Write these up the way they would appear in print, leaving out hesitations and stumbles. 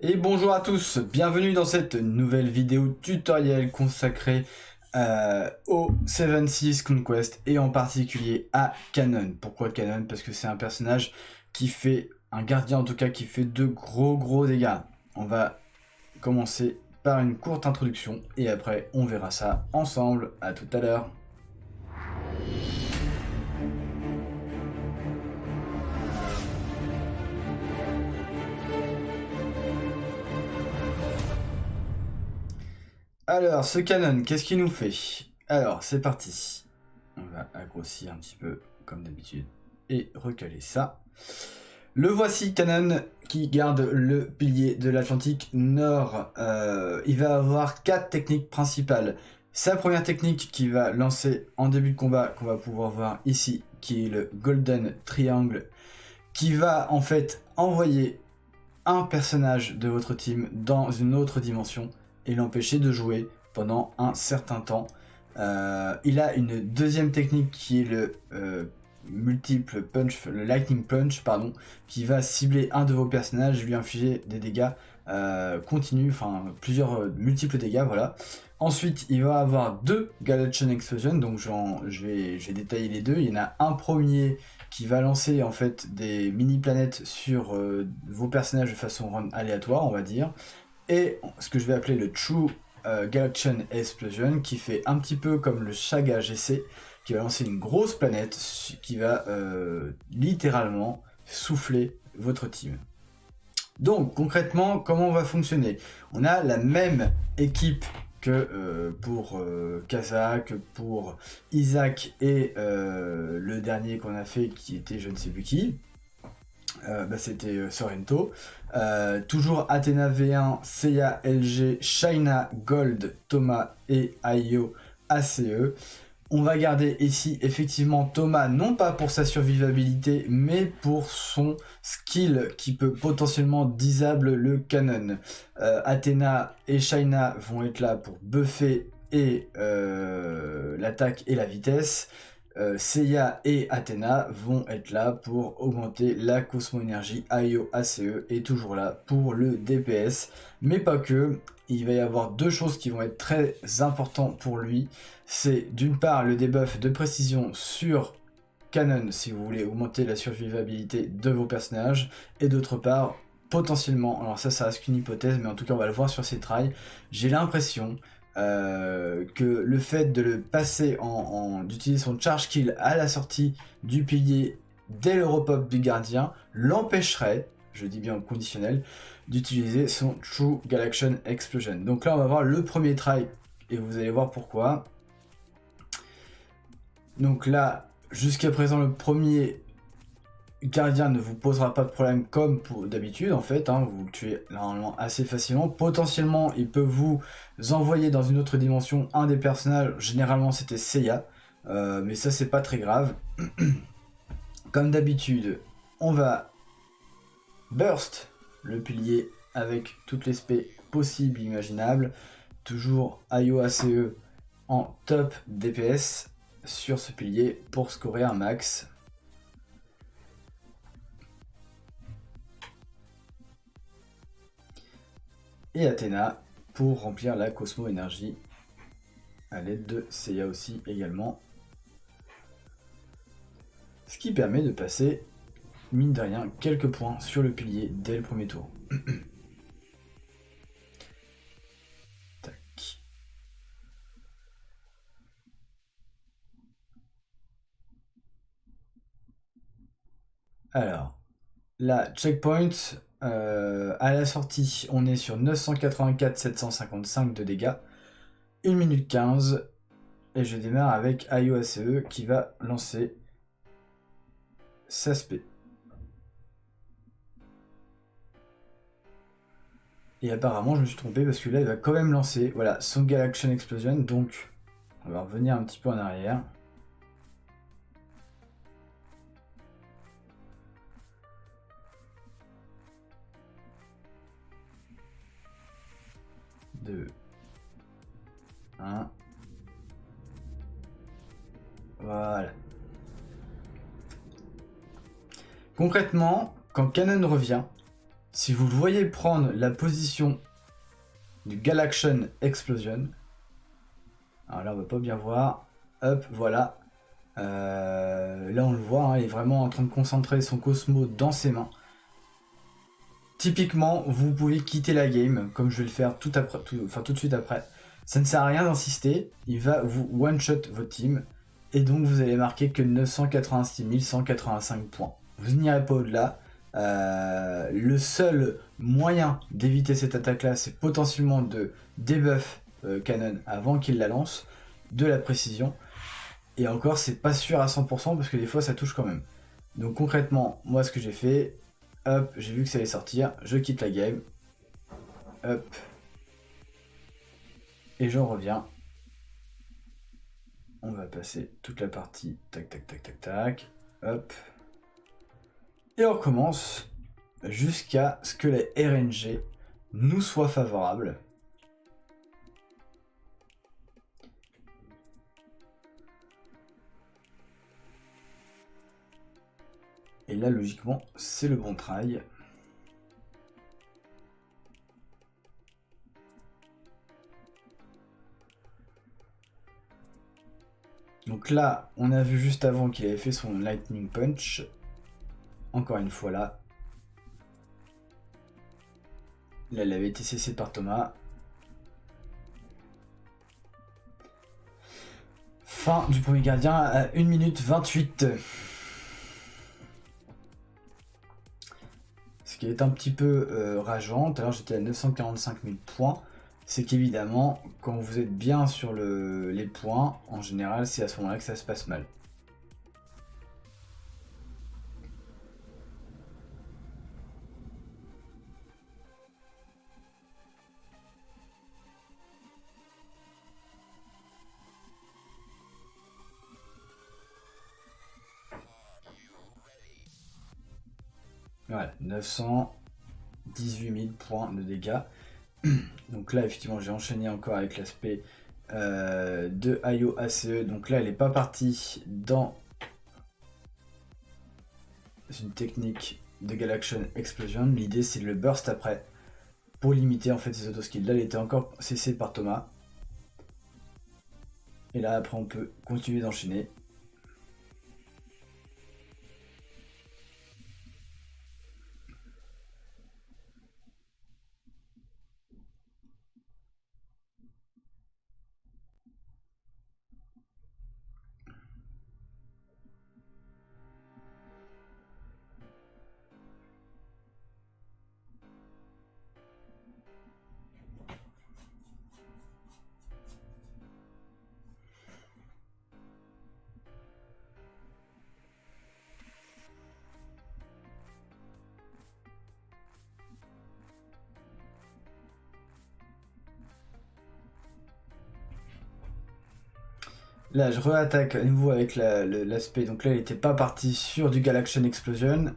Et bonjour à tous, bienvenue dans cette nouvelle vidéo tutoriel consacrée au 7 Conquest et en particulier à Cannon. Pourquoi Cannon? Parce que c'est un personnage qui fait, un gardien en tout cas, qui fait de gros dégâts. On va commencer par une courte introduction et après on verra ça ensemble. À tout à l'heure. Alors, ce Cannon, qu'est-ce qu'il nous fait? Alors, c'est parti. On va grossir un petit peu, comme d'habitude, et recaler ça. Le voici, Cannon, qui garde le pilier de l'Atlantique Nord. Il va avoir 4 techniques principales. Sa première technique qui va lancer en début de combat, qu'on va pouvoir voir ici, qui est le Golden Triangle, qui va en fait envoyer un personnage de votre team dans une autre dimension et l'empêcher de jouer pendant un certain temps. Il a une deuxième technique qui est le multiple punch, le lightning punch, pardon, qui va cibler un de vos personnages et lui infliger des dégâts continus, enfin plusieurs multiples dégâts, voilà. Ensuite, il va avoir deux Galaxian Explosion, donc je vais détailler les deux. Il y en a un premier qui va lancer en fait des mini-planètes sur vos personnages de façon aléatoire, on va dire. Et ce que je vais appeler le True Galaxian Explosion, qui fait un petit peu comme le Shaga GC, qui va lancer une grosse planète qui va littéralement souffler votre team. Donc concrètement, comment on va fonctionner? On a la même équipe que pour Kaza, que pour Isaac et le dernier qu'on a fait qui était je ne sais plus qui. C'était Sorrento. Toujours Athena V1, Seiya LG, Shaina Gold, Thomas et Ayo ACE. On va garder ici effectivement Thomas, non pas pour sa survivabilité, mais pour son skill qui peut potentiellement disable le canon. Athena et Shaina vont être là pour buffer et l'attaque et la vitesse. Seiya et Athena vont être là pour augmenter la Cosmo Énergie. Ayo ACE est toujours là pour le DPS, mais pas que. Il va y avoir deux choses qui vont être très importantes pour lui. C'est d'une part le debuff de précision sur Cannon si vous voulez augmenter la survivabilité de vos personnages, et d'autre part potentiellement, alors ça reste qu'une hypothèse, mais en tout cas on va le voir sur ces trails, j'ai l'impression que le fait de le passer d'utiliser son charge kill à la sortie du pilier dès le repop du gardien l'empêcherait, je dis bien au conditionnel, d'utiliser son True Galaxian Explosion. Donc là on va voir le premier try et vous allez voir pourquoi. Donc là, jusqu'à présent, le premier gardien ne vous posera pas de problème comme d'habitude en fait, hein, vous le tuez normalement assez facilement. Potentiellement, il peut vous envoyer dans une autre dimension un des personnages, généralement c'était Seiya, mais ça c'est pas très grave. Comme d'habitude, on va burst le pilier avec toutes les spés possibles, imaginables. Toujours Ayo ACE en top DPS sur ce pilier pour scorer un max. Et Athena pour remplir la Cosmo Énergie à l'aide de Seiya aussi également. Ce qui permet de passer, mine de rien, quelques points sur le pilier dès le premier tour. Tac. Alors, la checkpoint, à la sortie, on est sur 984 755 de dégâts, 1 minute 15, et je démarre avec Ayo ACE qui va lancer sa spé. Et apparemment je me suis trompé parce que là il va quand même lancer, voilà, son Galaxian Explosion, donc on va revenir un petit peu en arrière. Deux. 1. Voilà. Concrètement, quand Cannon revient, Si vous le voyez prendre la position du Galaction Explosion, alors là on va pas bien voir, hop, voilà. Là on le voit, hein, il est vraiment en train de concentrer son Cosmo dans ses mains. Typiquement, vous pouvez quitter la game, comme je vais le faire tout de suite après. Ça ne sert à rien d'insister, il va vous one-shot votre team, et donc vous allez marquer que 986 185 points. Vous n'irez pas au-delà. Le seul moyen d'éviter cette attaque-là, c'est potentiellement de debuff Canon avant qu'il la lance, de la précision. Et encore, c'est pas sûr à 100% parce que des fois ça touche quand même. Donc concrètement, moi ce que j'ai fait, hop, j'ai vu que ça allait sortir, je quitte la game, hop, et j'en reviens. On va passer toute la partie, tac, tac, tac, tac, tac, hop. Et on recommence jusqu'à ce que les RNG nous soient favorables. Et là, logiquement, c'est le bon try. Donc là, on a vu juste avant qu'il avait fait son Lightning Punch. Encore une fois là. Là, elle avait été cessée par Thomas. Fin du premier gardien à 1 minute 28. Ce qui est un petit peu rageant. Tout à l'heure, j'étais à 945 000 points. C'est qu'évidemment, quand vous êtes bien sur les points, en général, c'est à ce moment-là que ça se passe mal. Voilà, 918 000 points de dégâts. Donc là, effectivement, j'ai enchaîné encore avec l'aspect de IO ACE. Donc là, elle n'est pas partie dans une technique de Galaction Explosion. L'idée, c'est de le burst après pour limiter en fait ses auto-skills. Là, elle était encore cessée par Thomas. Et là, après, on peut continuer d'enchaîner. Là, je re-attaque à nouveau avec l'aspect. Donc là, il n'était pas parti sur du Galaction Explosion.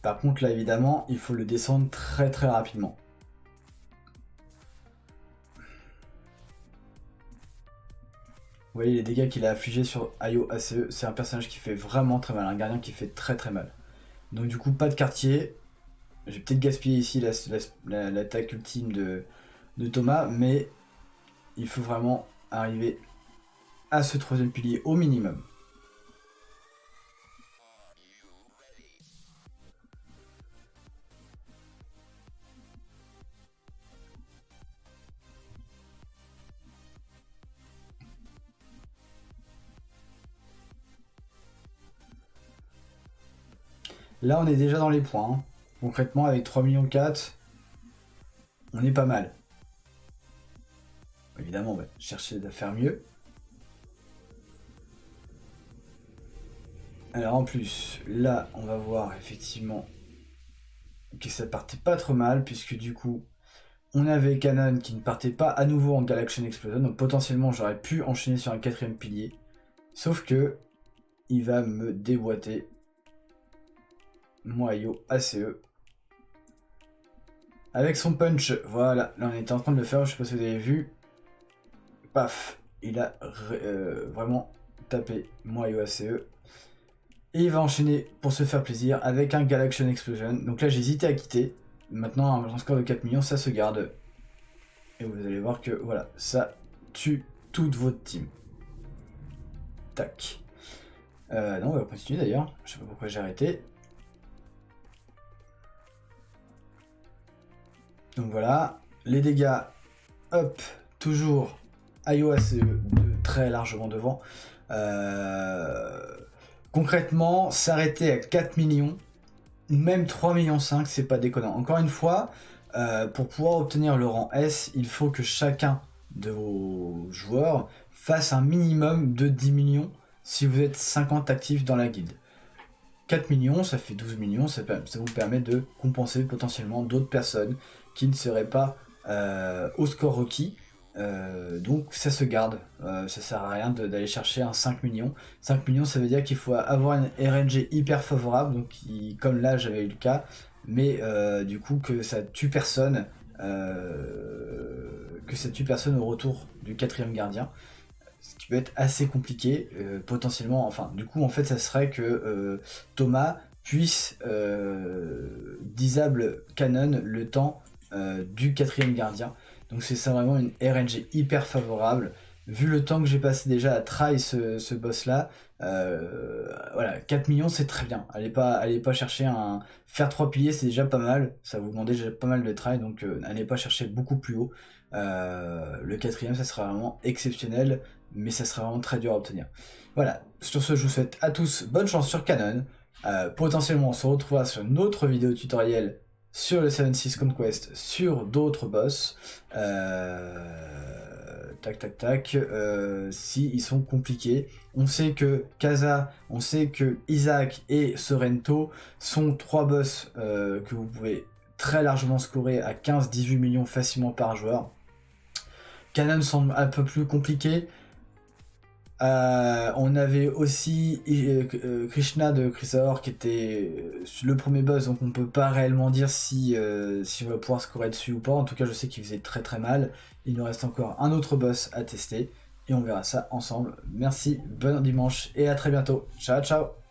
Par contre, là, évidemment, il faut le descendre très très rapidement. Vous voyez les dégâts qu'il a affligés sur IO ACE. C'est un personnage qui fait vraiment très mal. Un gardien qui fait très très mal. Donc du coup, pas de quartier. J'ai peut-être gaspillé ici l'attaque ultime de Thomas. Mais il faut vraiment arriver à ce troisième pilier au minimum. Là, on est déjà dans les points. Hein. Concrètement, avec 3,4 millions, on est pas mal. Évidemment, on va chercher à faire mieux. Alors en plus, là, on va voir effectivement que ça partait pas trop mal, puisque du coup, on avait Canon qui ne partait pas à nouveau en Galaction Explosion, donc potentiellement j'aurais pu enchaîner sur un quatrième pilier. Sauf que, il va me déboîter Moyo ACE. Avec son punch, voilà, là on était en train de le faire, je sais pas si vous avez vu. Paf, il a vraiment tapé Moyo ACE. Et il va enchaîner pour se faire plaisir avec un Galaxian Explosion. Donc là j'ai hésité à quitter. Maintenant un score de 4 millions, ça se garde. Et vous allez voir que voilà, ça tue toute votre team. Tac. Non, on va continuer d'ailleurs. Je sais pas pourquoi j'ai arrêté. Donc voilà, les dégâts, hop, toujours iOS très largement devant. Concrètement, s'arrêter à 4 millions, même 3 millions 5, c'est pas déconnant. Encore une fois, pour pouvoir obtenir le rang S, il faut que chacun de vos joueurs fasse un minimum de 10 millions si vous êtes 50 actifs dans la guilde. 4 millions, ça fait 12 millions, ça vous permet de compenser potentiellement d'autres personnes qui ne seraient pas au score requis. Donc ça se garde, ça sert à rien d'aller chercher un 5 millions. 5 millions, ça veut dire qu'il faut avoir une RNG hyper favorable, donc comme là j'avais eu le cas, mais du coup que ça tue personne, au retour du 4e gardien. Ce qui peut être assez compliqué, potentiellement, enfin, du coup, en fait, ça serait que Thomas puisse disable Cannon le temps du 4e gardien. Donc c'est ça vraiment une RNG hyper favorable. Vu le temps que j'ai passé déjà à try ce boss-là, voilà, 4 millions c'est très bien. Allez pas chercher faire 3 piliers, c'est déjà pas mal. Ça vous demandait déjà pas mal de try, donc allez pas chercher beaucoup plus haut. Le 4e, ça sera vraiment exceptionnel, mais ça sera vraiment très dur à obtenir. Voilà, sur ce, je vous souhaite à tous bonne chance sur Cannon. Potentiellement, on se retrouvera sur une autre vidéo tutoriel sur le 7-6 Conquest, sur d'autres boss. Si ils sont compliqués. On sait que Kaza, on sait que Isaac et Sorrento sont 3 boss que vous pouvez très largement scorer à 15-18 millions facilement par joueur. Cannon semble un peu plus compliqué. On avait aussi Krishna de Chrysaor qui était le premier boss, donc on peut pas réellement dire si on va pouvoir scorer dessus ou pas. En tout cas, je sais qu'il faisait très très mal. Il nous reste encore un autre boss à tester et on verra ça ensemble. Merci, bon dimanche et à très bientôt. Ciao ciao.